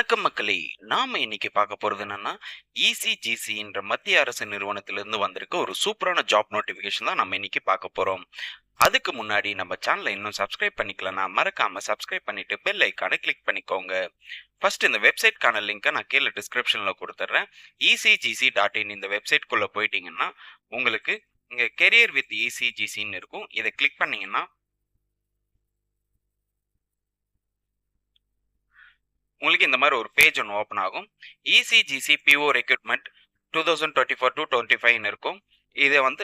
வணக்கம் மக்களே! நாம இன்னைக்கு பார்க்க போறது என்னன்னா, இசிஜிசி என்ற மத்திய அரசு நிறுவனத்திலிருந்து வந்திருக்க ஒரு சூப்பரான ஜாப் நோட்டிஃபிகேஷன் தான் நம்ம இன்னைக்கு பார்க்க போறோம். அதுக்கு முன்னாடி நம்ம சேனலை இன்னும் சப்ஸ்கிரைப் பண்ணிக்கலனா, மறக்காம சப்ஸ்கிரைப் பண்ணிட்டு பெல் ஐகானை கிளிக் பண்ணிக்கோங்க. ஃபர்ஸ்ட் இந்த வெப்சைட்க்கான லிங்கை நான் கீழே டிஸ்கிரிப்ஷன்ல கொடுத்துட்றேன். ecgc.in இந்த வெப்சைட்குள்ள போயிட்டீங்கன்னா, உங்களுக்கு இங்க கெரியர் வித் இசிஜிசின்னு இருக்கும். இதை கிளிக் பண்ணீங்கன்னா உங்களுக்கு இந்த மாதிரி ஒரு பேஜ் ஒன்று ஓப்பன் ஆகும். இசிஜிசி பிஓ ரெக்ரூட்மெண்ட் 2024-25 இருக்கும். இதை வந்து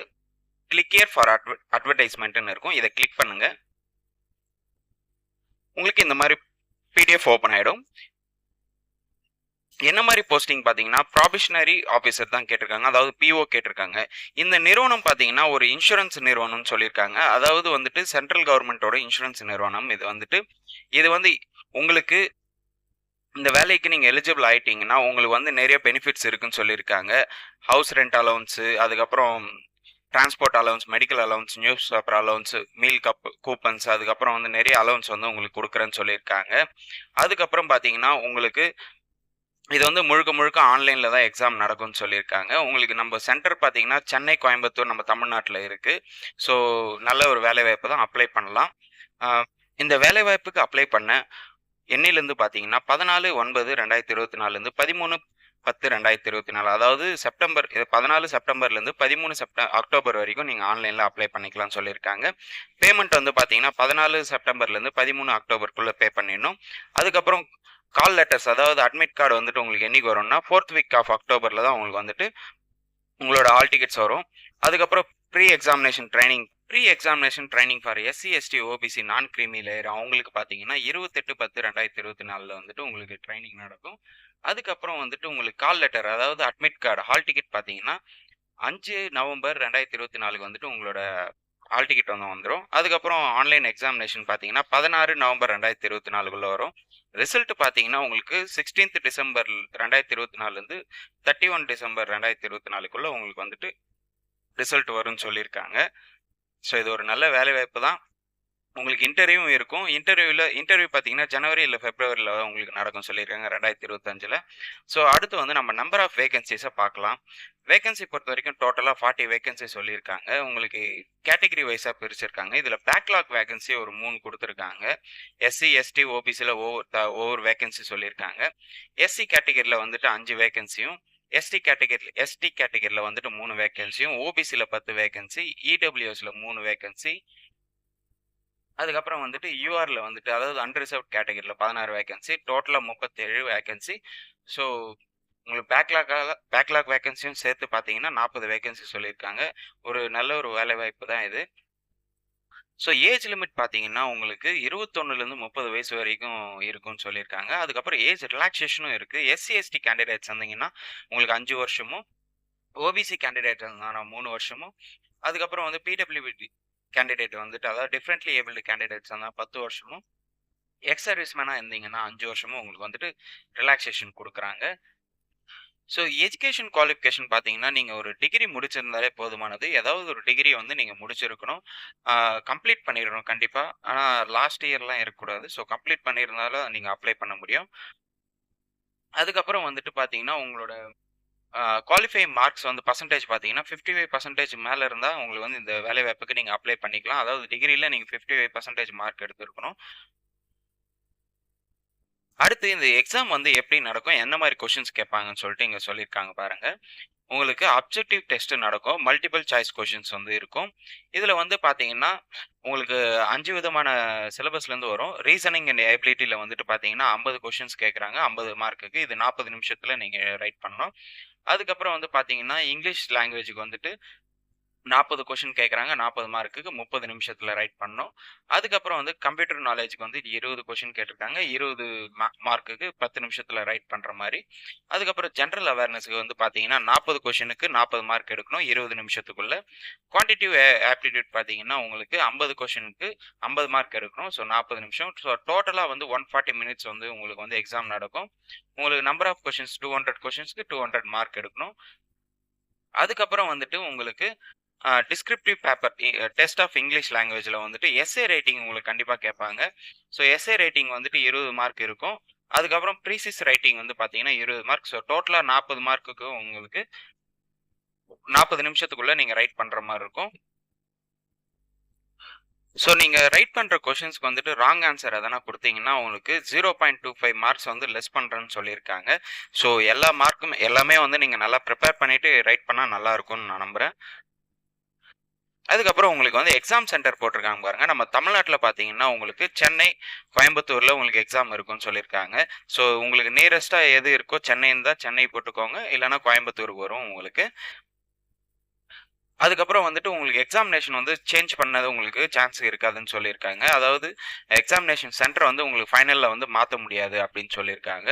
கிளிக் ஹியர் ஃபார் அட்வர்டைஸ்மெண்ட்னு இருக்கும். இதை கிளிக் பண்ணுங்க. உங்களுக்கு இந்த மாதிரி பிடிஎஃப் ஓப்பன் ஆகிடும். என்ன மாதிரி போஸ்டிங் பார்த்தீங்கன்னா ப்ராபிஷனரி ஆஃபீஸர் தான் கேட்டிருக்காங்க, அதாவது பிஓ கேட்டிருக்காங்க. இந்த நிறுவனம் பார்த்தீங்கன்னா ஒரு இன்சூரன்ஸ் நிறுவனம்னு சொல்லியிருக்காங்க. அதாவது வந்துட்டு சென்ட்ரல் கவர்மெண்ட்டோட இன்சூரன்ஸ் நிறுவனம். இது வந்து உங்களுக்கு இந்த வேலைக்கு நீங்கள் எலிஜிபிள் ஆகிட்டீங்கன்னா உங்களுக்கு வந்து நிறைய பெனிஃபிட்ஸ் இருக்குன்னு சொல்லியிருக்காங்க. ஹவுஸ் ரெண்ட் அலவன்ஸு, அதுக்கப்புறம் transport allowance, medical allowance, news paper allowance, meal coupons, அதுக்கப்புறம் வந்து நிறைய அலவன்ஸ் வந்து உங்களுக்கு கொடுக்குறேன்னு சொல்லியிருக்காங்க. அதுக்கப்புறம் பார்த்தீங்கன்னா உங்களுக்கு இது வந்து முழுக்க ஆன்லைனில் தான் எக்ஸாம் நடக்கும்னு சொல்லியிருக்காங்க. உங்களுக்கு நம்ம சென்டர் பார்த்தீங்கன்னா சென்னை, கோயம்புத்தூர் நம்ம தமிழ்நாட்டில் இருக்குது. ஸோ நல்ல ஒரு வேலைவாய்ப்பு தான், அப்ளை பண்ணலாம். இந்த வேலைவாய்ப்புக்கு அப்ளை பண்ண எண்ணிலிருந்து பார்த்தீங்கன்னா 14/9/2024 13/10/2024, அதாவது 14 செப்டம்பர்லேருந்து 13 அக்டோபர் வரைக்கும் நீங்கள் ஆன்லைனில் அப்ளை பண்ணிக்கலாம்னு சொல்லியிருக்காங்க. பேமெண்ட் வந்து பார்த்தீங்கன்னா 14 செப்டம்பர்லேருந்து 13 அக்டோபருக்குள்ளே பே பண்ணிடணும். அதுக்கப்புறம் கால் லெட்டர்ஸ், அதாவது அட்மிட் கார்டு வந்துட்டு உங்களுக்கு என்னைக்கு வரும்னா 4th வீக் ஆஃப் அக்டோபரில் தான் உங்களுக்கு வந்துட்டு உங்களோட ஹால் டிக்கெட்ஸ் வரும். அதுக்கப்புறம் pre examination training for SC, ST, OBC, non creamy layer அவங்களுக்கு பார்த்தீங்கன்னா 28/10/2024 வந்துட்டு உங்களுக்கு ட்ரைனிங் நடக்கும். அதுக்கப்புறம் வந்துட்டு உங்களுக்கு கால் லெட்டர், அதாவது அட்மிட் கார்டு, ஹால் டிக்கெட் பார்த்தீங்கன்னா 5 நவம்பர் 2024 வந்துட்டு உங்களோட ஹால் டிக்கெட் வந்துடும். அதுக்கப்புறம் ஆன்லைன் எக்ஸாமினேஷன் பார்த்தீங்கன்னா 16 நவம்பர் 2024 வரும். ரிசல்ட் பார்த்தீங்கன்னா உங்களுக்கு 16th டிசம்பர் 2024 31 டிசம்பர் 2024 உங்களுக்கு வந்துட்டு ரிசல்ட் வரும்னு சொல்லியிருக்காங்க. ஸோ இது ஒரு நல்ல வேலைவாய்ப்பு தான். உங்களுக்கு இன்டர்வியூவும் இருக்கும். இன்டர்வியூ பார்த்தீங்கன்னா ஜனவரி இல்லை பிப்ரவரியில் உங்களுக்கு நடக்கும் சொல்லியிருக்காங்க 2025. ஸோ அடுத்து வந்து நம்ம நம்பர் ஆஃப் வேகன்சிஸை பார்க்கலாம். வேகன்சி பொறுத்த வரைக்கும் டோட்டலாக 40 வேகன்சி சொல்லியிருக்காங்க. உங்களுக்கு கேட்டகரி வைஸாக பிரிச்சிருக்காங்க. இதில் பேக்லாக் வேகன்சி ஒரு 3 கொடுத்துருக்காங்க. எஸ்சி, எஸ்டி, ஓபிசியில் ஒவ்வொரு வேகன்சி சொல்லியிருக்காங்க. எஸ்சி கேட்டகரியில் வந்துட்டு 5 வேகன்சியும், எஸ்டி கேட்டகரியில் வந்துட்டு 3 வேகன்சியும், ஓபிசியில் 10 வேகன்சி, இடபிள்யூஎஸ்ல 3 வேகன்சி, அதுக்கப்புறம் வந்துட்டு யூஆரில் வந்துட்டு, அதாவது அன்ரிசர்வ் கேட்டகரியில் 16 வேகன்சி, டோட்டலாக 37 வேகன்சி. ஸோ உங்களுக்கு பேக்லாக் வேகன்சியும் சேர்த்து பார்த்தீங்கன்னா 40 வேகன்சி சொல்லியிருக்காங்க. ஒரு நல்ல ஒரு வேலை வாய்ப்பு தான் இது. ஸோ ஏஜ் லிமிட் பார்த்தீங்கன்னா உங்களுக்கு 21லேருந்து 30 வயசு வரைக்கும் இருக்கும்னு சொல்லியிருக்காங்க. அதுக்கப்புறம் ஏஜ் ரிலாக்ஸேஷனும் இருக்குது. எஸ்சி, எஸ்டி கேண்டிடேட்ஸ் வந்தீங்கன்னா உங்களுக்கு 5 வருஷமும், ஓபிசி கேண்டிடேட் இருந்தாங்கன்னா 3 வருஷமும், அதுக்கப்புறம் வந்து பிடபிள்யூடி கேண்டிடேட் வந்துட்டு, அதாவது டிஃப்ரெண்ட்லி ஏபிள்டு கேண்டிடேட்ஸ் இருந்தால் 10 வருஷமும், எக்ஸ் சர்வீஸ் மேனாக இருந்தீங்கன்னா 5 வருஷமும் உங்களுக்கு வந்துட்டு ரிலாக்ஸேஷன் கொடுக்குறாங்க. ஸோ எஜுகேஷன் குவாலிஃபிகேஷன் பார்த்தீங்கன்னா நீங்கள் ஒரு டிகிரி முடிச்சிருந்தாலே போதுமானது. ஏதாவது ஒரு டிகிரி வந்து நீங்கள் முடிச்சிருக்கணும், கம்ப்ளீட் பண்ணிடணும் கண்டிப்பாக. ஆனால் லாஸ்ட் இயர்லாம் இருக்கக்கூடாது. ஸோ கம்ப்ளீட் பண்ணியிருந்தாலும் நீங்கள் அப்ளை பண்ண முடியும். அதுக்கப்புறம் வந்துட்டு பார்த்தீங்கன்னா உங்களோட குவாலிஃபைங் மார்க்ஸ் வந்து பர்சன்டேஜ் பார்த்தீங்கன்னா 55% மேலே இருந்தால் உங்களுக்கு வந்து இந்த வேலைவாய்ப்புக்கு நீங்கள் அப்ளை பண்ணிக்கலாம். அதாவது டிகிரியில் நீங்கள் 55% மார்க் எடுத்துருக்கணும். அடுத்து இந்த எக்ஸாம் வந்து எப்படி நடக்கும், என்ன மாதிரி கொஷின்ஸ் கேட்பாங்கன்னு சொல்லிட்டு இங்கே சொல்லியிருக்காங்க பாருங்க. உங்களுக்கு அப்ஜெக்டிவ் டெஸ்ட் நடக்கும், மல்டிபிள் சாய்ஸ் கொஷின்ஸ் வந்து இருக்கும். இதில் வந்து பார்த்தீங்கன்னா உங்களுக்கு 5 விதமான சிலபஸ்லேருந்து வரும். ரீசனிங் அண்ட் எபிலிட்டியில் வந்துட்டு பார்த்தீங்கன்னா 50 கொஷின்ஸ் கேட்குறாங்க, 50 மார்க்குக்கு. இது 40 நிமிஷத்தில் நீங்கள் ரைட் பண்ணணும். அதுக்கப்புறம் வந்து பார்த்தீங்கன்னா இங்கிலீஷ் லாங்குவேஜுக்கு வந்துட்டு 40 கொஷின் கேட்குறாங்க, 40 மார்க்குக்கு, 30 நிமிஷத்தில் ரைட் பண்ணணும். அதுக்கப்புறம் வந்து கம்ப்யூட்டர் நாலேஜுக்கு வந்து 20 கொஷின் கேட்டிருக்காங்க, 20 மார்க்குக்கு 10 நிமிஷத்தில் ரைட் பண்ணுற மாதிரி. அதுக்கப்புறம் ஜென்ரல் அவேர்னஸுக்கு வந்து பார்த்தீங்கன்னா 40 கொஷினுக்கு 40 மார்க் எடுக்கணும் 20 நிமிஷத்துக்குள்ள. குவான்டிட்டிவ் ஆப்டிடியூட் பார்த்தீங்கன்னா உங்களுக்கு 50 கொஷினுக்கு 50 மார்க் எடுக்கணும், ஸோ 40 நிமிஷம். ஸோ டோட்டலாக வந்து 140 மினிட்ஸ் வந்து உங்களுக்கு வந்து எக்ஸாம் நடக்கும். உங்களுக்கு நம்பர் ஆஃப் கொஷின்ஸ் 200 கொஷின்ஸ்க்கு 200 மார்க் எடுக்கணும். அதுக்கப்புறம் வந்துட்டு உங்களுக்கு descriptive paper test of English லாங்குவேஜில் வந்துட்டு எஸ்ஏ ரேட்டிங் உங்களுக்கு கண்டிப்பாக கேட்பாங்க. ஸோ எஸ்ஏ ரேட்டிங் வந்துட்டு 20 மார்க் இருக்கும். அதுக்கப்புறம் ப்ரீசிஸ் ரைட்டிங் வந்து பார்த்தீங்கன்னா 20 மார்க். ஸோ டோட்டலா 40 மார்க்குக்கு உங்களுக்கு 40 நிமிஷத்துக்குள்ள நீங்க ரைட் பண்ற மாரி இருக்கும். ஸோ நீங்க ரைட் பண்ற கொஸ்டின்ஸ்க்கு வந்துட்டு ராங் ஆன்சர் எதனா குடுத்தீங்கன்னா, உங்களுக்கு 0.25 மார்க்ஸ் வந்து லெஸ் பண்றேன்னு சொல்லியிருக்காங்க. ஸோ எல்லா மார்க்கும் எல்லாமே வந்து நீங்க நல்லா ப்ரிப்பேர் பண்ணிட்டு ரைட் பண்ணா நல்லா இருக்கும்னு நான் நம்புறேன். அதுக்கப்புறம் உங்களுக்கு வந்து எக்ஸாம் சென்டர் போட்டிருக்காங்க பாருங்க. நம்ம தமிழ்நாட்டுல பார்த்தீங்கன்னா, உங்களுக்கு சென்னை, கோயம்புத்தூர்ல உங்களுக்கு எக்ஸாம் இருக்கும்னு சொல்லியிருக்காங்க. ஸோ உங்களுக்கு நியரஸ்ட்டா எது இருக்கோ சென்னை இருந்தா சென்னை போட்டுக்கோங்க. இல்லன்னா கோயம்புத்தூர் வரும் உங்களுக்கு. அதுக்கப்புறம் வந்துட்டு உங்களுக்கு எக்ஸாமினேஷன் வந்து சேஞ்ச் பண்ணது உங்களுக்கு சான்ஸ் இருக்காதுன்னு சொல்லியிருக்காங்க. அதாவது எக்ஸாமினேஷன் சென்டர் வந்து உங்களுக்கு ஃபைனல்ல வந்து மாத்த முடியாது அப்படின்னு சொல்லியிருக்காங்க.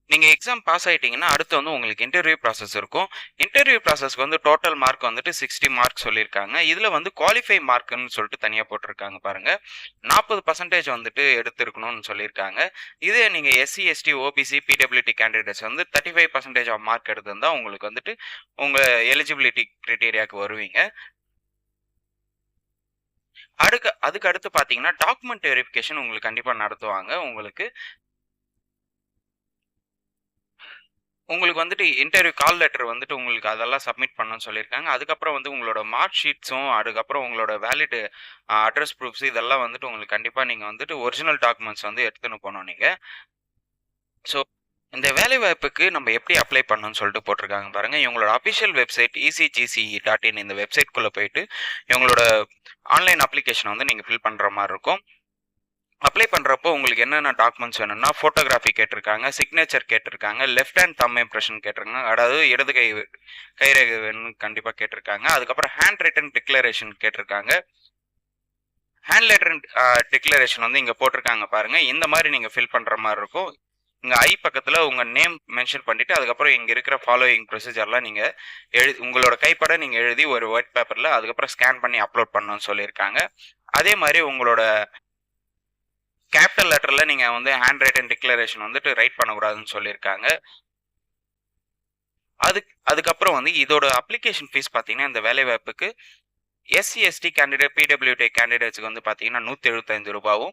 நீங்க எக்ஸாம் பாஸ் ஆயிட்டீங்கன்னா, அடுத்து வந்து உங்களுக்கு இன்டர்வியூ ப்ராசஸ் இருக்கும். இன்டர்வியூ ப்ராசஸ்க்கு வந்து டோட்டல் மார்க் வந்துட்டு 60 மார்க் சொல்லியிருக்காங்க. இதுல வந்து குவாலிஃபை மார்க்ன்னு சொல்லிட்டு தனியா போட்டிருக்காங்க பாருங்க. 40% வந்துட்டு எடுத்திருக்கணும்னு சொல்லியிருக்காங்க. இதே நீங்க SC, ST, OBC, PWD candidates வந்து 35% ஆஃப் மார்க் எடுத்திருந்தா உங்களுக்கு வந்துட்டு உங்க எலிஜிபிலிட்டி கிரைட்டீரியாக்கு வருவீங்க. அதுக்கு அடுத்து பார்த்தீங்கன்னா, டாக்குமெண்ட் வெரிஃபிகேஷன் உங்களுக்கு கண்டிப்பா நடத்துவாங்க. உங்களுக்கு வந்துட்டு இன்டர்வியூ கால் லெட்டர் வந்துட்டு உங்களுக்கு அதெல்லாம் சப்மிட் பண்ணணும்னு சொல்லியிருக்காங்க. அதுக்கப்புறம் வந்து உங்களோட மார்க் ஷீட்ஸும், அதுக்கப்புறம் உங்களோட வேலிட் அட்ரஸ் ப்ரூஃப்ஸ் இதெல்லாம் வந்துட்டு உங்களுக்கு கண்டிப்பா நீங்க வந்துட்டு ஒரிஜினல் டாக்குமெண்ட்ஸ் வந்து எடுத்துன்னு போணும் நீங்க. ஸோ இந்த வேலைவாய்ப்புக்கு நம்ம எப்படி அப்ளை பண்ணணும்னு சொல்லிட்டு போட்டிருக்காங்க பாருங்க. இவங்களோட அஃபிஷியல் வெப்சைட் ecgce.in இந்த வெப்சைட்குள்ள போயிட்டு இவங்களோட ஆன்லைன் அப்ளிகேஷனை வந்து நீங்க ஃபில் பண்ற மாரி இருக்கும். அப்ளை பண்றப்போ உங்களுக்கு என்னென்ன டாக்குமெண்ட்ஸ் வேணும்னா, ஃபோட்டோகிராஃபி கேட்டிருக்காங்க, சிக்னேச்சர் கேட்டிருக்காங்க, லெஃப்ட் ஹேண்ட் தம்ப் இம்ப்ரஷன் கேட்டிருக்காங்க. அதாவது இடது கைரேகை வேணும்னு கண்டிப்பா கேட்டிருக்காங்க. அதுக்கப்புறம் ஹேண்ட் ரிட்டன் டிக்ளரேஷன் கேட்டிருக்காங்க. ஹேண்ட் லெட்டர் டிக்ளரேஷன் வந்து இங்க போட்டிருக்காங்க பாருங்க. இந்த மாதிரி நீங்க ஃபில் பண்ற மாதிரி இருக்கும். இங்க ஐ பக்கத்துல உங்க நேம் மென்ஷன் பண்ணிட்டு அதுக்கப்புறம் இங்க இருக்கிற ஃபாலோயிங் ப்ரொசீஜர்லாம் நீங்க உங்களோட கைப்பட நீங்க எழுதி ஒரு ஒயிட் பேப்பர்ல அதுக்கப்புறம் ஸ்கேன் பண்ணி அப்லோட் பண்ணணும்னு சொல்லியிருக்காங்க. அதே மாதிரி உங்களோட கேபிட்டல் லெட்டர்ல நீங்க வந்து ஹேண்ட் ரைட்டன் டிக்ளரேஷன் வந்துட்டு ரைட் பண்ணக்கூடாதுன்னு சொல்லியிருக்காங்க. அதுக்கப்புறம் வந்து இதோட அப்ளிகேஷன் ஃபீஸ் பார்த்தீங்கன்னா, இந்த வேலைவாய்ப்புக்கு எஸ்சி, எஸ்டி கேண்டிடேட், பிடபிள்யூடி கேண்டிடேட்ஸ்க்கு வந்து பார்த்தீங்கன்னா ₹175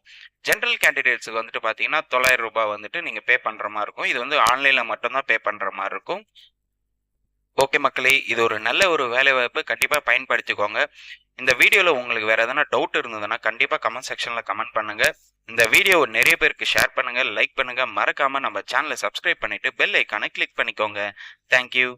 ஜென்ரல் கேண்டிடேட்ஸ்க்கு வந்துட்டு பார்த்தீங்கன்னா ₹900 வந்துட்டு நீங்க பே பண்ற மாதிரி இருக்கும். இது வந்து ஆன்லைன்ல மட்டும் தான் பே பண்ற மாதிரி இருக்கும். ஓகே மக்களே, இது ஒரு நல்ல ஒரு வேலைவாய்ப்பு. கண்டிப்பா பயன்படுத்திக்கோங்க. இந்த வீடியோல உங்களுக்கு வேற எதனா டவுட் இருந்ததுன்னா கண்டிப்பா கமெண்ட் செக்ஷன்ல கமெண்ட் பண்ணுங்க. இந்த வீடியோவை நிறைய பேருக்கு ஷேர் பண்ணுங்க, லைக் பண்ணுங்க. மறக்காம நம்ம சேனலை சப்ஸ்கிரைப் பண்ணிட்டு பெல் ஐக்கானை கிளிக் பண்ணிக்கோங்க. தேங்க்யூ.